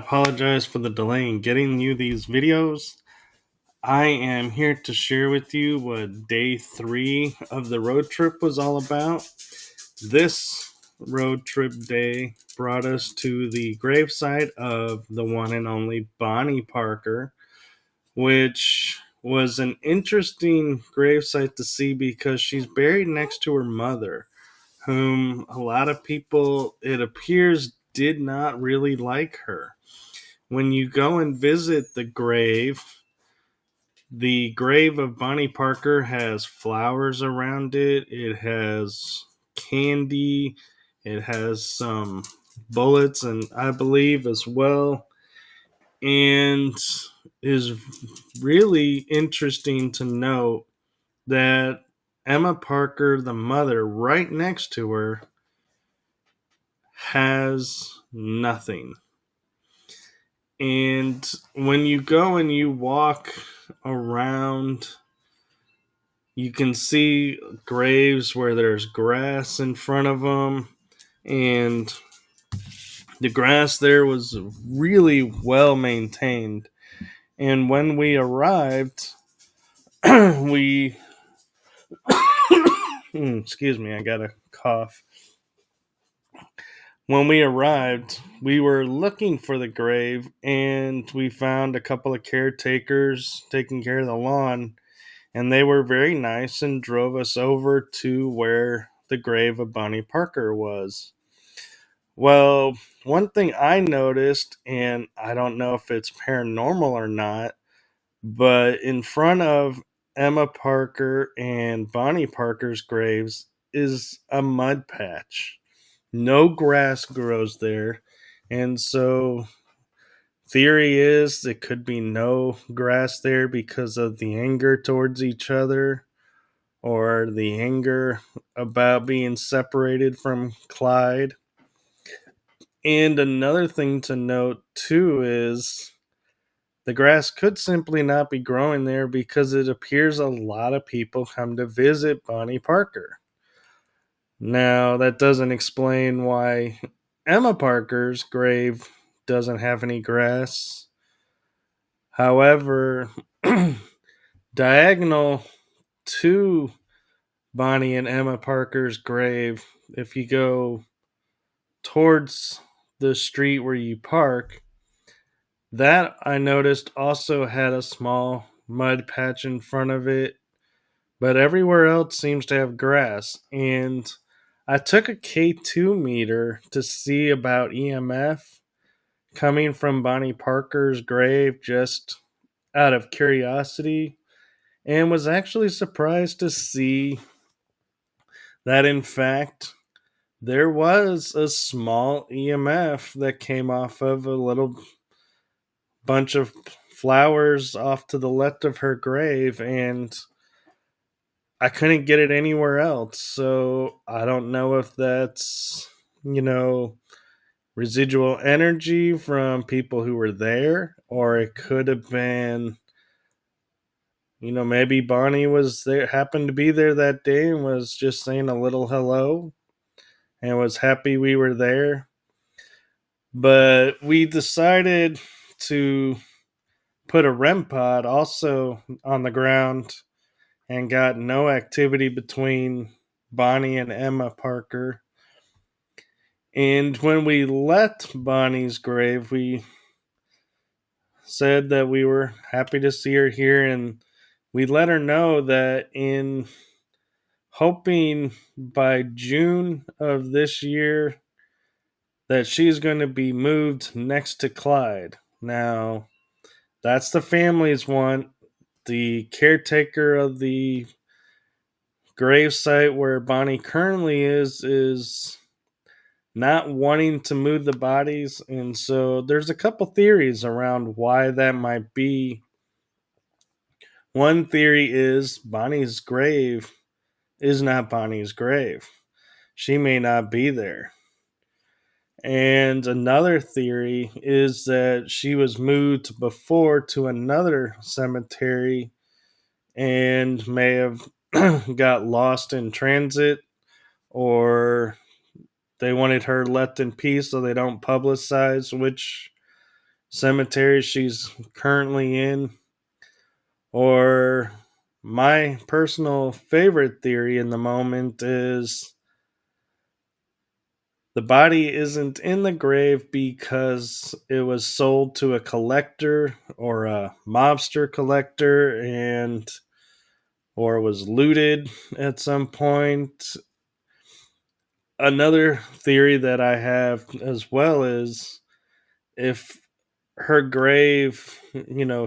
apologize for the delay in getting you these videos. I am here to share with you what day 3 of the road trip was all about. This road trip day brought us to the gravesite of the one and only Bonnie Parker, which was an interesting gravesite to see because she's buried next to her mother, whom a lot of people, it appears, did not really like her. When you go and visit the grave of Bonnie Parker has flowers around it. It has candy. It has some bullets, and I believe as well. And is really interesting to note that Emma Parker, the mother, right next to her, has nothing. And when you go and you walk around, you can see graves where there's grass in front of them. And the grass there was really well maintained. And when we arrived, we. Excuse me, I got a cough. When we arrived, we were looking for the grave and we found a couple of caretakers taking care of the lawn, and they were very nice and drove us over to where the grave of Bonnie Parker was. Well, one thing I noticed, and I don't know if it's paranormal or not, but in front of Emma Parker and Bonnie Parker's graves is a mud patch. No grass grows there. And so theory is it could be no grass there because of the anger towards each other, or the anger about being separated from Clyde. And another thing to note too is the grass could simply not be growing there because it appears a lot of people come to visit Bonnie Parker. Now, that doesn't explain why Emma Parker's grave doesn't have any grass. However, diagonal to Bonnie and Emma Parker's grave, if you go towards the street where you park, that I noticed also had a small mud patch in front of it, but everywhere else seems to have grass. And I took a K2 meter to see about EMF coming from Bonnie Parker's grave just out of curiosity, and was actually surprised to see that in fact there was a small EMF that came off of a little bunch of flowers off to the left of her grave, and I couldn't get it anywhere else. So I don't know if that's, residual energy from people who were there, or it could have been, maybe Bonnie was there, happened to be there that day and was just saying a little hello and was happy we were there. But we decided to put a REM pod also on the ground and got no activity between Bonnie and Emma Parker. And when we left Bonnie's grave, we said that we were happy to see her here, and we let her know that in hoping by June of this year that she's going to be moved next to Clyde. Now, that's the family's want. The caretaker of the gravesite where Bonnie currently is not wanting to move the bodies, and so there's a couple theories around why that might be. One theory is Bonnie's grave is not Bonnie's grave. She may not be there. And another theory is that she was moved before to another cemetery and may have got lost in transit, or they wanted her left in peace so they don't publicize, which cemetery she's currently in, or my personal favorite theory in the moment is the body isn't in the grave because it was sold to a collector or a mobster collector and or was looted at some point. Another theory that I have as well is if her grave,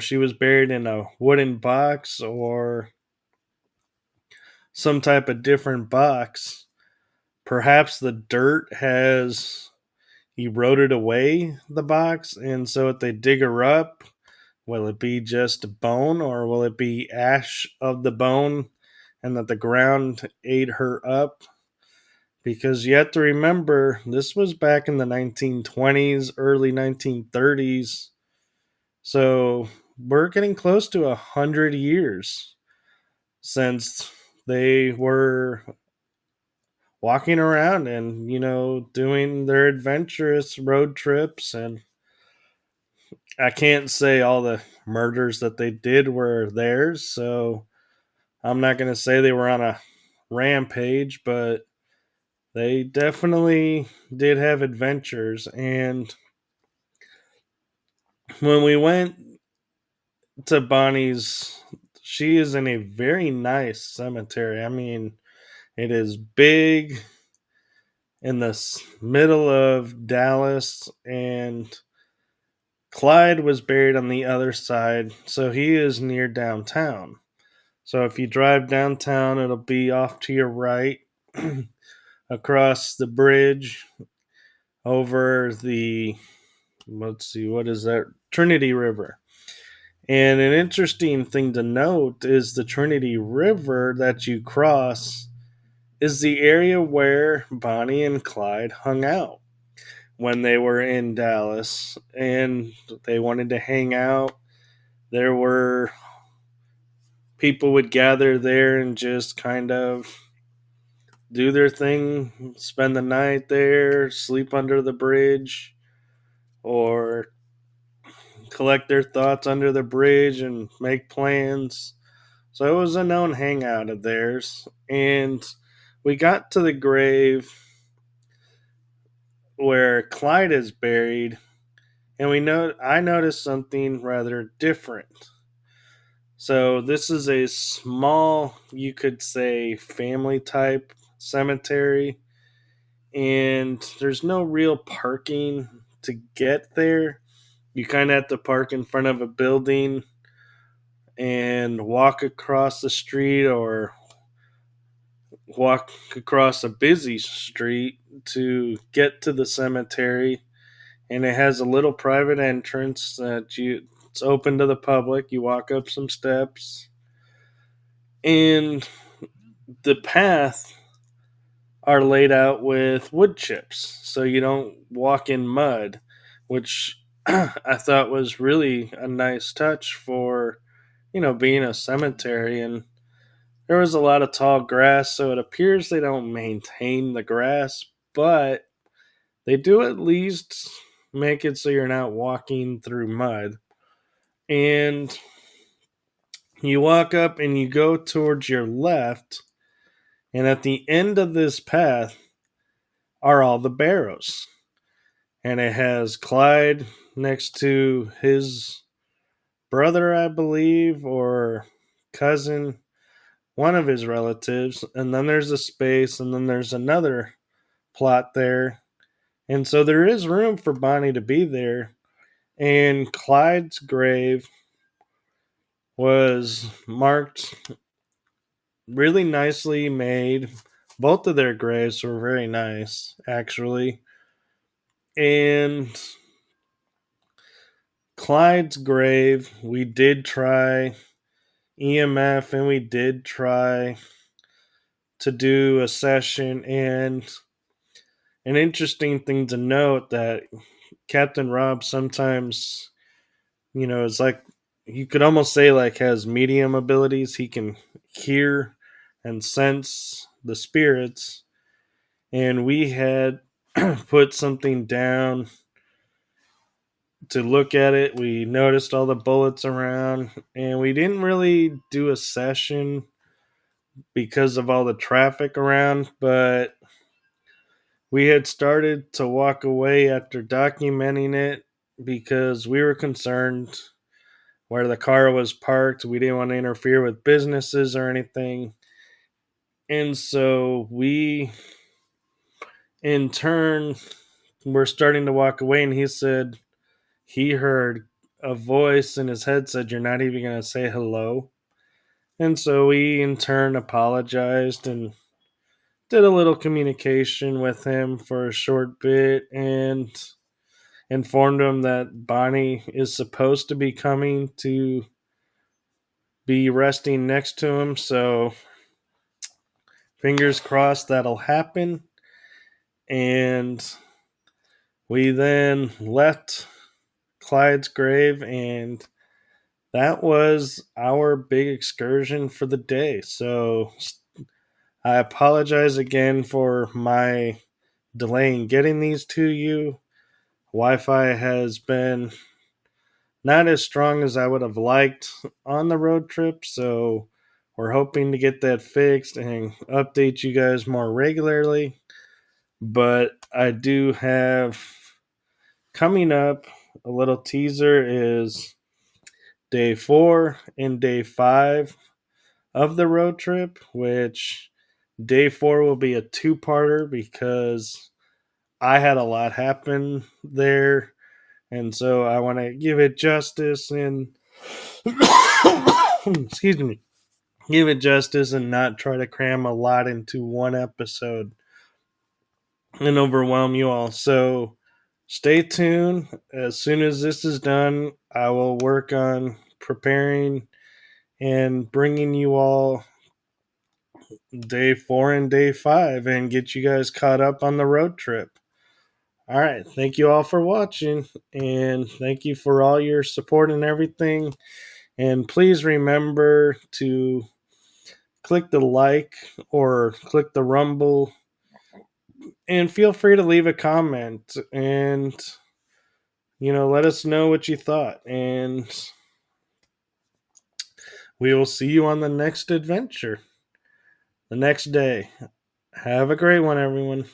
she was buried in a wooden box or some type of different box, perhaps the dirt has eroded away the box. And so if they dig her up, will it be just a bone or will it be ash of the bone and that the ground ate her up? Because you have to remember, this was back in the 1920s, early 1930s. So we're getting close to 100 years since they were walking around and, doing their adventurous road trips. And I can't say all the murders that they did were theirs. So I'm not going to say they were on a rampage, but they definitely did have adventures. And when we went to Bonnie's, she is in a very nice cemetery. I mean, it is big in the middle of Dallas, and Clyde was buried on the other side, so he is near downtown. So if you drive downtown, it'll be off to your right, across the bridge over the, let's see, what is that? Trinity River. And an interesting thing to note is the Trinity River that you cross is the area where Bonnie and Clyde hung out when they were in Dallas and they wanted to hang out. There were people would gather there and just kind of do their thing, spend the night there, sleep under the bridge, or collect their thoughts under the bridge and make plans. So it was a known hangout of theirs. And we got to the grave where Clyde is buried, and I noticed something rather different. So this is a small, you could say, family type cemetery, and there's no real parking to get there. You kind of have to park in front of a building and walk across the street or walk across a busy street to get to the cemetery. And it has a little private entrance it's open to the public. You walk up some steps, and the path are laid out with wood chips so you don't walk in mud, which I thought was really a nice touch for, being a cemetery. And there was a lot of tall grass, so it appears they don't maintain the grass, but they do at least make it so you're not walking through mud. And you walk up and you go towards your left, and at the end of this path are all the barrows. And it has Clyde next to his brother, I believe, or cousin, one of his relatives. And then there's a space, and then there's another plot there. And so there is room for Bonnie to be there. And Clyde's grave was marked really nicely made. Both of their graves were very nice, actually. And Clyde's grave, we did try EMF and we did try to do a session. And an interesting thing to note that Captain Rob sometimes, it's like you could almost say like has medium abilities. He can hear and sense the spirits. And we had put something down to look at it. We noticed all the bullets around, and we didn't really do a session because of all the traffic around, but we had started to walk away after documenting it because we were concerned where the car was parked. We didn't want to interfere with businesses or anything. And so we, in turn, were starting to walk away, and he said he heard a voice in his head said, "You're not even going to say hello." And so we, in turn, apologized and did a little communication with him for a short bit and informed him that Bonnie is supposed to be coming to be resting next to him. So fingers crossed that'll happen. And we then left Clyde's grave, and that was our big excursion for the day. So I apologize again for my delay in getting these to you. Wi Fi has been not as strong as I would have liked on the road trip, so we're hoping to get that fixed and update you guys more regularly. But I do have coming up a little teaser is day 4 and day 5 of the road trip, which day 4 will be a two-parter because I had a lot happen there, and so I want to give it justice and excuse me, give it justice and not try to cram a lot into one episode and overwhelm you all. So stay tuned. As soon as this is done, I will work on preparing and bringing you all day 4 and day 5 and get you guys caught up on the road trip. All right. Thank you all for watching, and thank you for all your support and everything. And please remember to click the like or click the rumble, and feel free to leave a comment and let us know what you thought, and we will see you on the next adventure the next day. Have a great one, everyone.